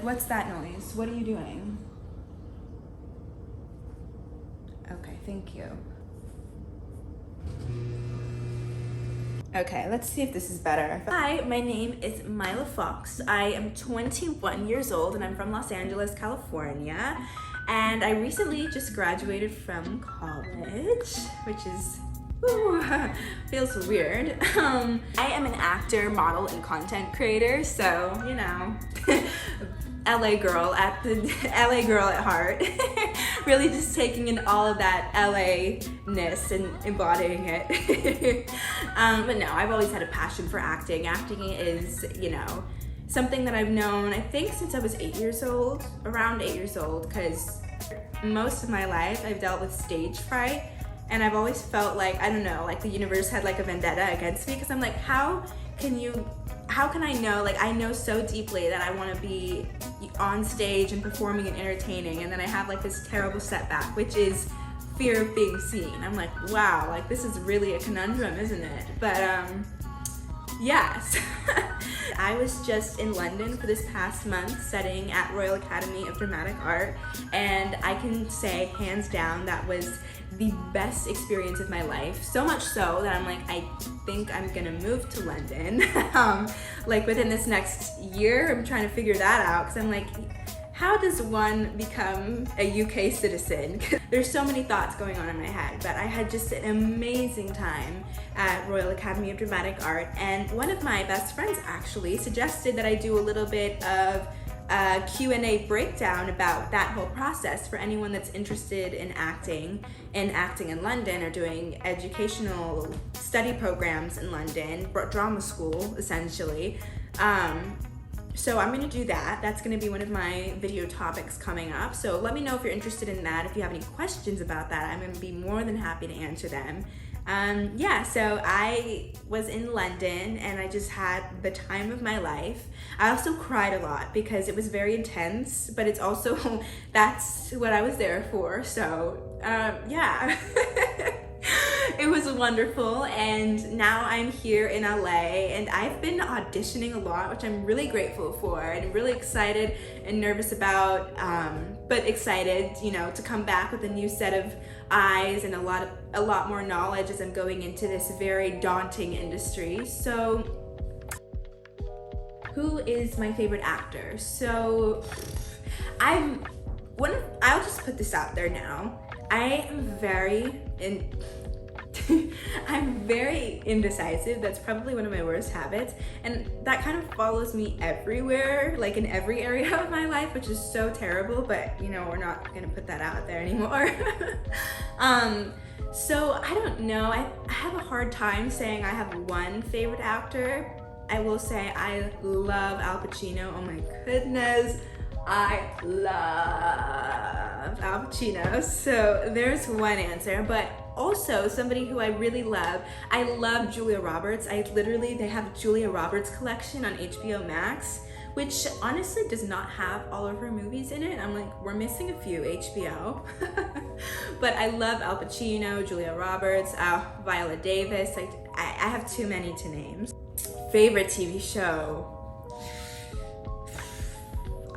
What's that noise? What are you doing? Okay, thank you. Okay, let's see if this is better. Hi, my name is Mila Fox. I am 21 years old and I'm from Los Angeles, California. And I recently just graduated from college, which is, feels weird. I am an actor, model, and content creator, so, you know, LA girl at heart. Really just taking in all of that LA-ness and embodying it. But no, I've always had a passion for acting. Acting is, you know, something that I've known, I think, since I was 8 years old, around 8 years old, because most of my life I've dealt with stage fright, and I've always felt like, I don't know, like the universe had like a vendetta against me, because I'm like, how can I know, like I know so deeply that I want to be on stage and performing and entertaining, and then I have like this terrible setback, which is fear of being seen. I'm like, wow, like this is really a conundrum, isn't it? But yes. I was just in London for this past month studying at Royal Academy of Dramatic Art, and I can say hands down that was the best experience of my life. So much so that I'm like, I think I'm gonna move to London. Like within this next year, I'm trying to figure that out, because I'm like, how does one become a UK citizen? There's so many thoughts going on in my head, but I had just an amazing time at Royal Academy of Dramatic Art, and one of my best friends actually suggested that I do a little bit of a Q&A breakdown about that whole process for anyone that's interested in acting in London, or doing educational study programs in London, drama school essentially. So I'm gonna do that. That's gonna be one of my video topics coming up. So let me know if you're interested in that. If you have any questions about that, I'm gonna be more than happy to answer them. Yeah, so I was in London and I just had the time of my life. I also cried a lot because it was very intense, but it's also, that's what I was there for. So yeah. It was wonderful, and now I'm here in LA, and I've been auditioning a lot, which I'm really grateful for and really excited and nervous about, but excited, you know, to come back with a new set of eyes and a lot more knowledge as I'm going into this very daunting industry. So who is my favorite actor? So I'll just put this out there now. I'm very indecisive. That's probably one of my worst habits, and that kind of follows me everywhere, like in every area of my life, which is so terrible, but you know, we're not gonna put that out there anymore. So I don't know, I have a hard time saying I have one favorite actor. I will say I love Al Pacino. Oh my goodness, I love Al Pacino. So there's one answer, but also somebody who I really love, I love Julia Roberts. They have Julia Roberts collection on HBO Max, which honestly does not have all of her movies in it. I'm like, we're missing a few, HBO. But I love Al Pacino, Julia Roberts, Viola Davis. I have too many to name. Favorite TV show.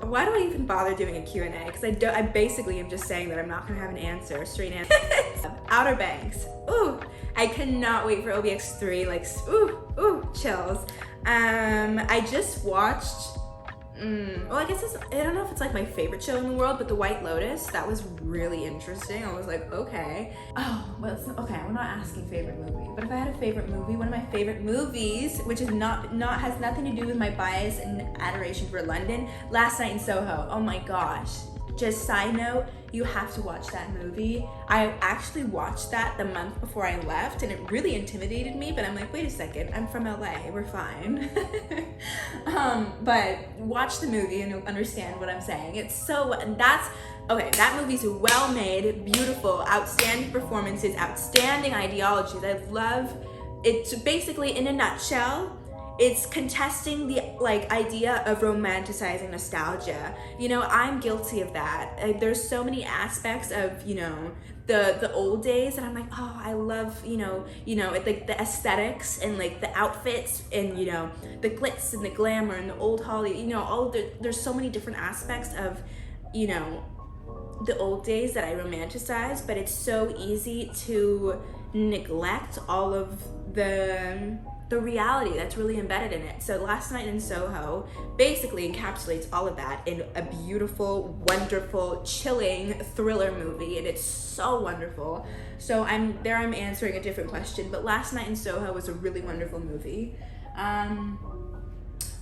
Why do I even bother doing a Q&A? Because I basically am just saying that I'm not gonna have an answer, a straight answer. Outer Banks. Ooh, I cannot wait for OBX3. Like, ooh, chills. I just watched, well, I guess I don't know if it's like my favorite show in the world, but The White Lotus, that was really interesting. I was like, okay. Oh, well, okay, we're not asking favorite movie, but if I had a favorite movie, one of my favorite movies, which is has nothing to do with my bias and adoration for London, Last Night in Soho. Oh my gosh. Just side note, you have to watch that movie. I actually watched that the month before I left, and it really intimidated me, but I'm like, wait a second, I'm from LA, we're fine. But watch the movie and you'll understand what I'm saying. That movie's well made, beautiful, outstanding performances, outstanding ideologies. I love it. Basically, in a nutshell, it's contesting the like idea of romanticizing nostalgia. You know, I'm guilty of that. Like, there's so many aspects of, you know, the old days that I'm like, oh, I love, you know, like the aesthetics and like the outfits and, you know, the glitz and the glamour and the old Hollywood, you know, there's so many different aspects of, you know, the old days that I romanticize, but it's so easy to neglect all of the reality that's really embedded in it. So Last Night in Soho basically encapsulates all of that in a beautiful, wonderful, chilling thriller movie, and it's so wonderful. So I'm answering a different question, but Last Night in Soho was a really wonderful movie.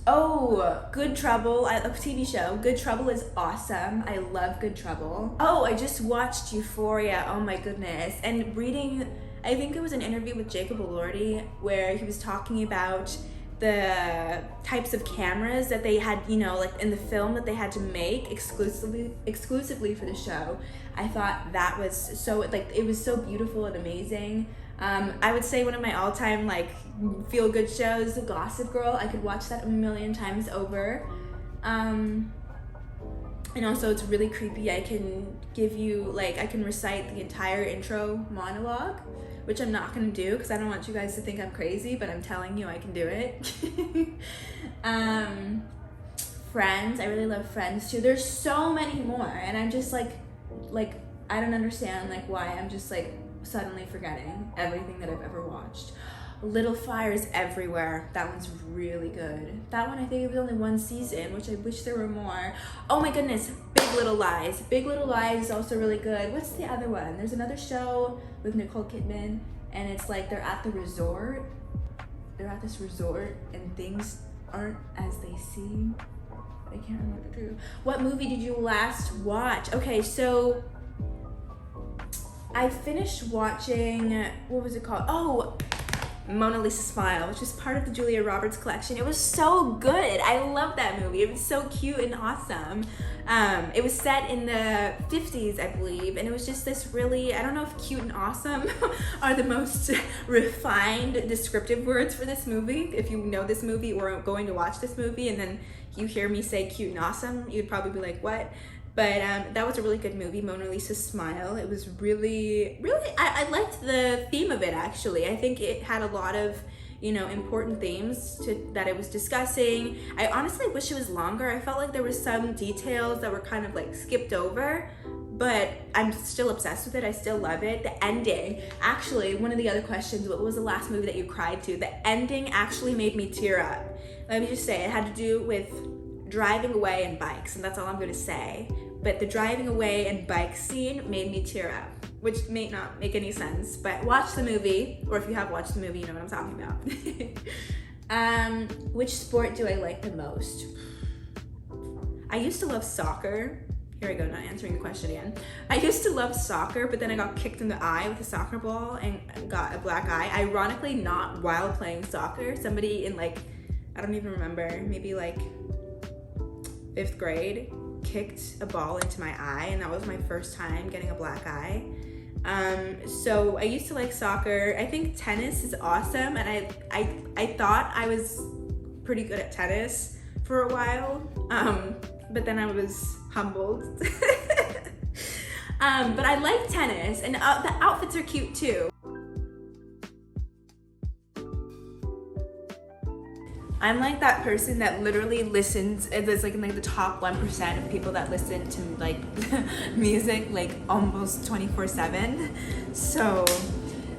Good Trouble, a TV show. Good Trouble is awesome. I love Good Trouble. Oh, I just watched Euphoria. Oh my goodness. And reading, I think it was an interview with Jacob Elordi where he was talking about the types of cameras that they had, you know, like in the film that they had to make exclusively for the show. I thought that was so, like, it was so beautiful and amazing. I would say one of my all-time like feel-good shows, Gossip Girl. I could watch that a million times over. And also it's really creepy. I can give you, like, I can recite the entire intro monologue, which I'm not gonna do because I don't want you guys to think I'm crazy, but I'm telling you I can do it. Friends, I really love Friends too. There's so many more, and I'm just like I don't understand like why I'm just like suddenly forgetting everything that I've ever watched. Little Fires Everywhere, that one's really good. That one, I think it was only one season, which I wish there were more. Oh my goodness, Big Little Lies. Big Little Lies is also really good. What's the other one? There's another show with Nicole Kidman, and it's like they're at the resort. They're at this resort, and things aren't as they seem. I can't remember what to do. What movie did you last watch? Okay, so I finished watching, what was it called? Oh, Mona Lisa Smile, which is part of the Julia Roberts collection. It was so good. I love that movie. It was so cute and awesome. It was set in the 50s, I believe, and it was just this really, I don't know if cute and awesome are the most refined descriptive words for this movie. If you know this movie or are going to watch this movie and then you hear me say cute and awesome, you'd probably be like, what? But that was a really good movie, Mona Lisa Smile. It was really, I liked the theme of it, actually. I think it had a lot of, you know, important themes that it was discussing. I honestly wish it was longer. I felt like there were some details that were kind of like skipped over, but I'm still obsessed with it. I still love it. The ending, actually, one of the other questions, what was the last movie that you cried to? The ending actually made me tear up. Let me just say, it had to do with driving away and bikes, and that's all I'm gonna say. But the driving away and bike scene made me tear up, which may not make any sense, but watch the movie, or if you have watched the movie, you know what I'm talking about. Which sport do I like the most? I used to love soccer. Here I go, not answering the question again. I used to love soccer, but then I got kicked in the eye with a soccer ball and got a black eye. Ironically, not while playing soccer. Somebody in like, I don't even remember, maybe like 5th grade, kicked a ball into my eye, and that was my first time getting a black eye. So I used to like soccer. I think tennis is awesome, and I thought I was pretty good at tennis for a while, but then I was humbled. But I like tennis, and the outfits are cute too. I'm like that person that literally listens, it's like in like the top 1% of people that listen to like music like almost 24/7. So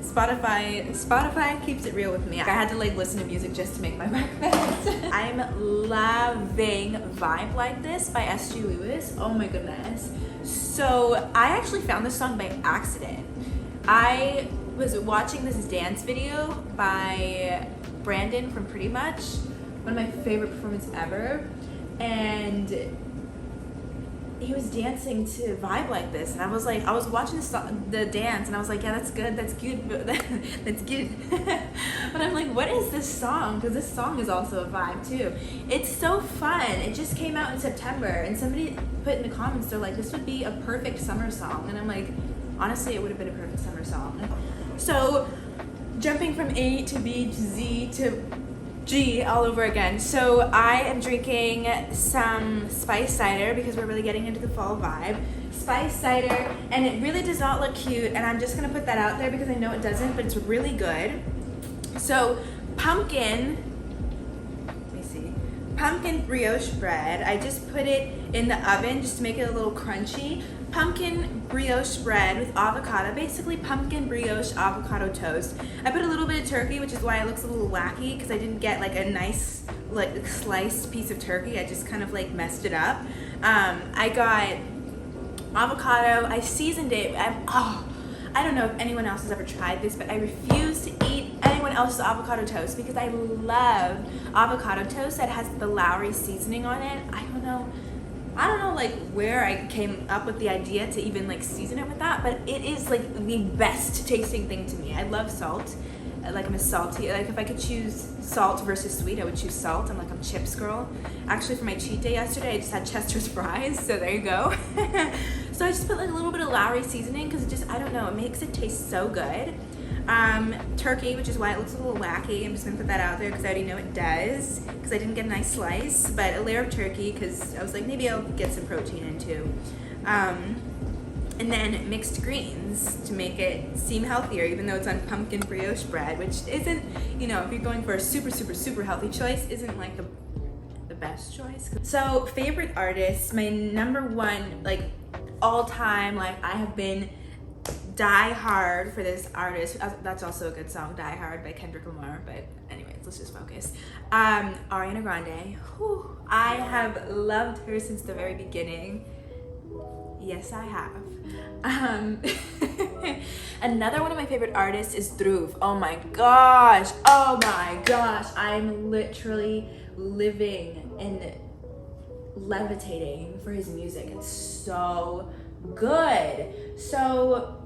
Spotify keeps it real with me. I had to like listen to music just to make my breakfast. I'm loving Vibe Like This by S.G. Lewis. Oh my goodness. So I actually found this song by accident. I was watching this dance video by Brandon from Pretty Much, one of my favorite performances ever, and he was dancing to Vibe Like This, and I was watching the dance, and I was like, yeah, that's good, that's good, that's good. But I'm like, what is this song? Because this song is also a vibe too. It's so fun. It just came out in September, and somebody put in the comments, they're like, this would be a perfect summer song, and I'm like, honestly, it would have been a perfect summer song. So jumping from A to B to Z to G all over again. So I am drinking some spice cider because we're really getting into the fall vibe. Spice cider, and it really does not look cute, and I'm just gonna put that out there because I know it doesn't, but it's really good. So pumpkin brioche bread. I just put it in the oven just to make it a little crunchy. Pumpkin brioche bread with avocado, basically pumpkin brioche avocado toast. I put a little bit of turkey, which is why it looks a little wacky, because I didn't get like a nice like sliced piece of turkey. I just kind of like messed it up. I got avocado. I seasoned it. I don't know if anyone else has ever tried this, but I refuse to eat anyone else's avocado toast because I love avocado toast that has the Lowry seasoning on it. I don't know like where I came up with the idea to even like season it with that, but it is like the best tasting thing to me. I love salt. Like I'm a salty, like if I could choose salt versus sweet, I would choose salt. I'm a chips girl. Actually, for my cheat day yesterday, I just had Chester's fries, so there you go. So I just put like a little bit of Lowry seasoning because it just, I don't know, it makes it taste so good. Turkey, which is why it looks a little wacky. I'm just gonna put that out there because I already know it does, because I didn't get a nice slice, but a layer of turkey because I was like, maybe I'll get some protein in too. And then mixed greens to make it seem healthier, even though it's on pumpkin brioche bread, which isn't, you know, if you're going for a super, super, super healthy choice, isn't like the best choice. So favorite artist, my number one, like all time, like I have been die hard for this artist. That's also a good song, Die Hard by Kendrick Lamar, but anyways, let's just focus. Ariana Grande. Whew, I have loved her since the very beginning. Yes, I have. Another one of my favorite artists is Dhruv. Oh my gosh. I'm literally living and levitating for his music. It's so good. So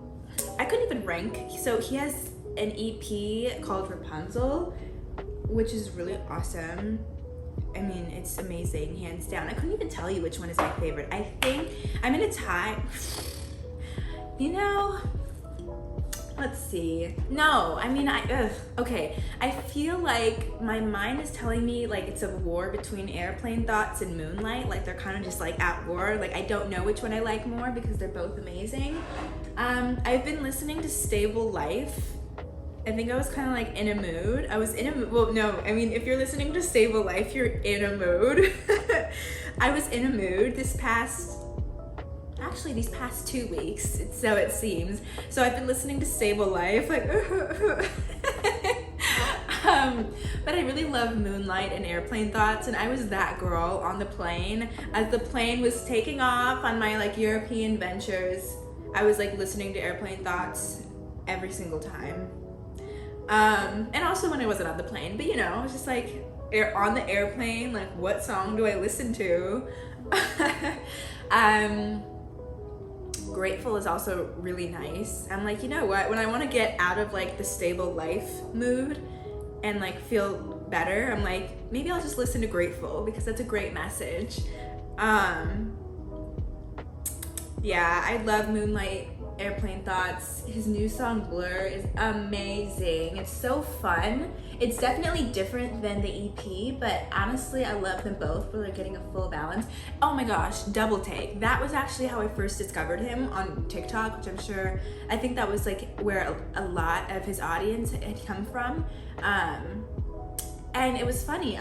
I couldn't even rank. So he has an EP called Rapunzel, which is really awesome. I mean, it's amazing, hands down. I couldn't even tell you which one is my favorite. I think I'm in a tie. You know, let's see. No, I mean, okay. I feel like my mind is telling me like it's a war between Airplane Thoughts and Moonlight. Like they're kind of just like at war. Like I don't know which one I like more because they're both amazing. I've been listening to Stable Life. I think I was kind of like in a mood. I was in a mood. Well, no, I mean, if you're listening to Stable Life, you're in a mood. I was in a mood these past 2 weeks, so it seems. So I've been listening to Stable Life, like, but I really love Moonlight and Airplane Thoughts, and I was that girl on the plane. As the plane was taking off on my like European ventures, I was like listening to Airplane Thoughts every single time. And also when I wasn't on the plane, but you know, I was just like on the airplane, like what song do I listen to? Grateful is also really nice. I'm like, you know what, when I want to get out of like the Stable Life mood and like feel better, I'm like, maybe I'll just listen to Grateful because that's a great message. Yeah, I love Moonlight, Airplane Thoughts. His new song Blur is amazing. It's so fun. It's definitely different than the EP, but honestly I love them both for like getting a full balance. Oh my gosh, Double Take. That was actually how I first discovered him on TikTok, which I think that was like where a lot of his audience had come from. And it was funny.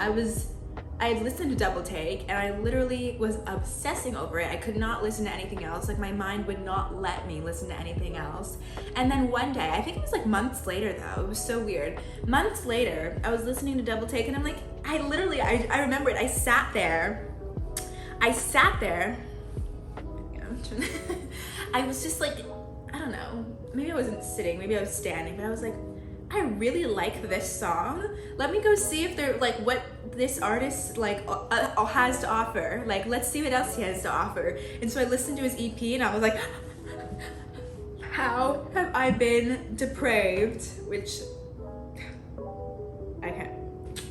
I had listened to Double Take and I literally was obsessing over it. I could not listen to anything else. Like my mind would not let me listen to anything else. And then one day, I think it was like months later though, it was so weird. Months later, I was listening to Double Take and I'm like, I remember it. I sat there. I was just like, I don't know, maybe I wasn't sitting, maybe I was standing, but I was like, I really like this song. Let me go see if they're like what this artist like has to offer. Like, let's see what else he has to offer. And so I listened to his EP and I was like, how have I been depraved? Which I can't.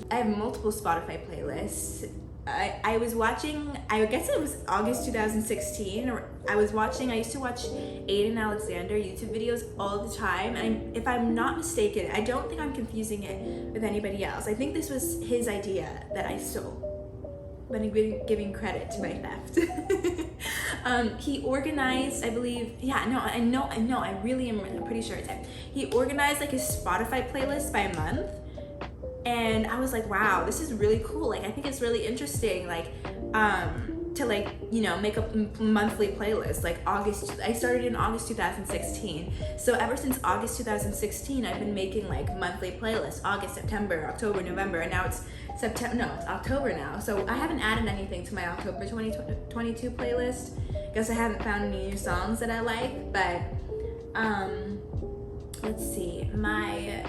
I have multiple Spotify playlists. I was watching, I guess it was August 2016, or I used to watch Aiden Alexander YouTube videos all the time, and if I'm not mistaken, I don't think I'm confusing it with anybody else. I think this was his idea that I stole, but I'm giving credit to my theft. He organized, I believe, I really am, I'm pretty sure it's him. He organized like his Spotify playlist by month, and I was like, wow, this is really cool. Like, I think it's really interesting, like, to like, you know, make a monthly playlist. Like I started in August 2016. So ever since August 2016, I've been making like monthly playlists, August, September, October, November, and now it's it's October now. So I haven't added anything to my October 2022 playlist. Guess I haven't found any new songs that I like, but let's see, my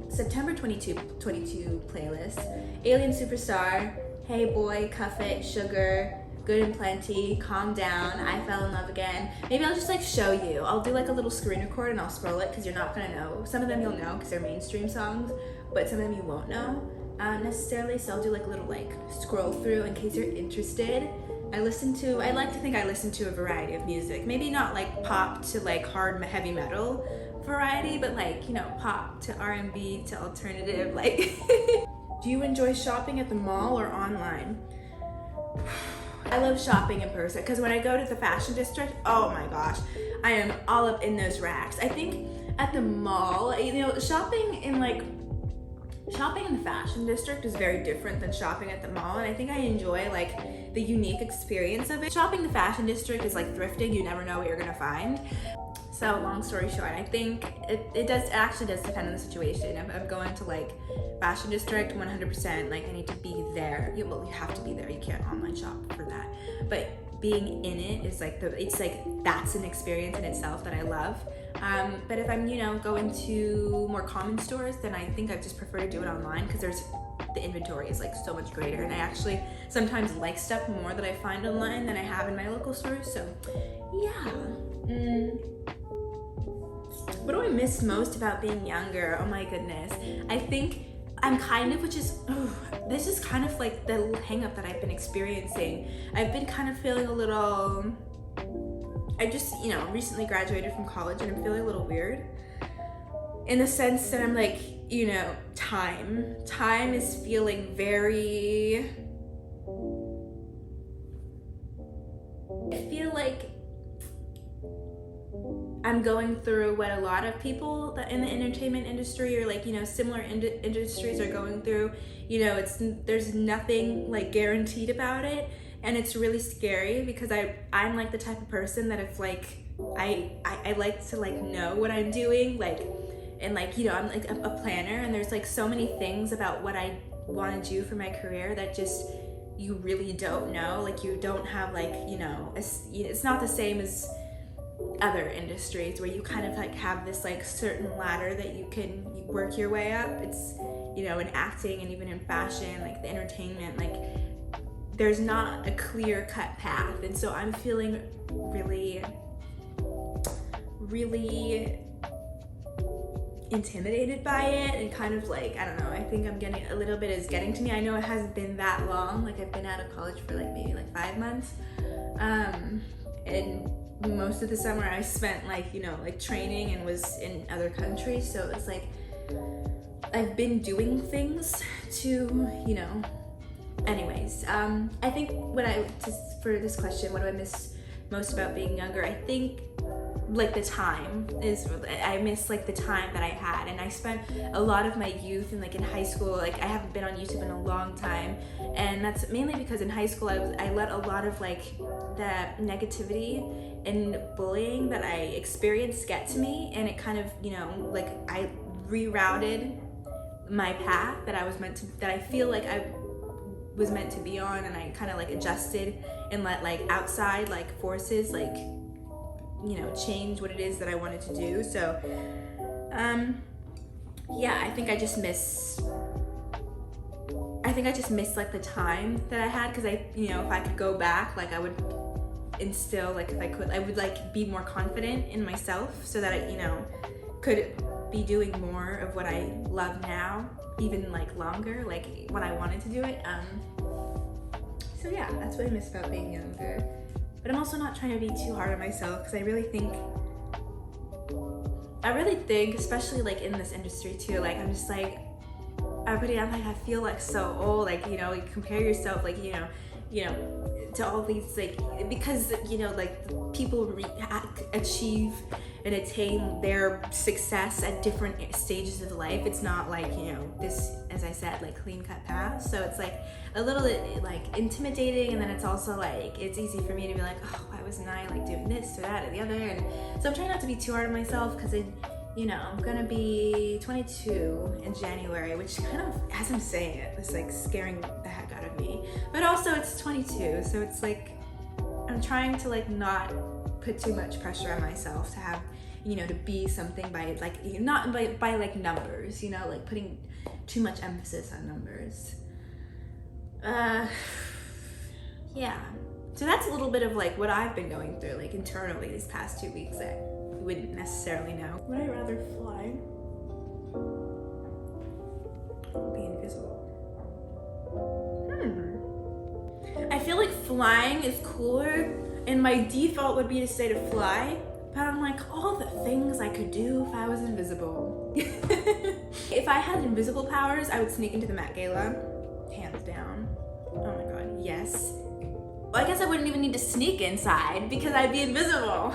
September 2022 playlist: Alien Superstar, Hey Boy, Cuff It, Sugar, Good and Plenty, Calm Down, I Fell in Love Again. Maybe I'll just like show you. I'll do like a little screen record and I'll scroll it, because you're not gonna know. Some of them you'll know because they're mainstream songs, but some of them you won't know necessarily. So I'll do like a little like scroll through in case you're interested. I like to think I listen to a variety of music. Maybe not like pop to like hard heavy metal variety, but like, you know, pop to R&B to alternative, like. Do you enjoy shopping at the mall or online? I love shopping in person, because when I go to the fashion district, oh my gosh, I am all up in those racks. I think at the mall, you know, shopping in the fashion district is very different than shopping at the mall, and I think I enjoy like the unique experience of it. Shopping the fashion district is like thrifting. You never know what you're gonna find. So long story short, I think it actually does depend on the situation. If I'm going to like fashion district, 100%, like I need to be there. You have to be there. You can't online shop for that. But being in it is like that's an experience in itself that I love. But if I'm, you know, going to more common stores, then I think I just prefer to do it online, because the inventory is like so much greater, and I actually sometimes like stuff more that I find online than I have in my local stores. So yeah. What do I miss most about being younger? Oh my goodness. I think I'm kind of, this is kind of like the hang up that I've been experiencing. I've been kind of feeling a little, I just, you know, recently graduated from college, and I'm feeling a little weird in the sense that I'm like, you know, time is feeling very, I feel like I'm going through what a lot of people that in the entertainment industry, or like, you know, similar industries are going through. You know, there's nothing like guaranteed about it, and it's really scary, because I'm like the type of person that if like I like to like know what I'm doing, like, and like, you know, I'm like a planner, and there's like so many things about what I want to do for my career that just you really don't know. Like, you don't have like, you know, it's not the same as other industries where you kind of like have this like certain ladder that you work your way up. It's, you know, in acting and even in fashion, like the entertainment, like there's not a clear cut path. And so I'm feeling really intimidated by it, and kind of like, I don't know, I think I'm getting a little bit is getting to me. I know it hasn't been that long, like I've been out of college for like maybe like 5 months, and most of the summer I spent like, you know, like training and was in other countries. So it's like I've been doing things to, you know, anyways. I think for this question, what do I miss most about being younger? I think like the time is, I miss like the time that I had, and I spent a lot of my youth and like in high school, like I haven't been on YouTube in a long time, and that's mainly because in high school I let a lot of like the negativity and bullying that I experienced get to me, and it kind of, you know, like I rerouted my path that I feel like I was meant to be on, and I kind of like adjusted and let like outside like forces like, you know, change what it is that I wanted to do. So yeah, I think I just miss like the time that I had, because I, you know, if I could go back, like I would instill, like if I could, I would like be more confident in myself, so that I, you know, could be doing more of what I love now, even like longer, like when I wanted to do it. So yeah, that's what I miss about being younger. but I'm also not trying to be too hard on myself, because I really think, especially like in this industry too, like I'm just like, everybody, I'm like, I feel like so old, like, you know, you compare yourself, like, you know, to all these, like, because, you know, like people achieve and attain their success at different stages of life. It's not like, you know, this, as I said, like clean cut path. So it's like a little bit like intimidating, and then it's also like, it's easy for me to be like, oh, why wasn't I like doing this or that or the other? And so I'm trying not to be too hard on myself, because you know, I'm gonna be 22 in January, which kind of, as I'm saying it, it's like scaring the heck out of me. But also it's 22, so it's like, I'm trying to like not put too much pressure on myself to have, you know, to be something by like, not by like numbers, you know, like putting too much emphasis on numbers. Yeah. So that's a little bit of like what I've been going through, like internally these past 2 weeks that you wouldn't necessarily know. Would I rather fly or be invisible? I feel like flying is cooler, and my default would be to say to fly, but I'm like, all the things I could do if I was invisible. If I had invisible powers, I would sneak into the Met Gala, hands down. Oh my god, yes. Well, I guess I wouldn't even need to sneak inside because I'd be invisible.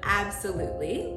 Absolutely.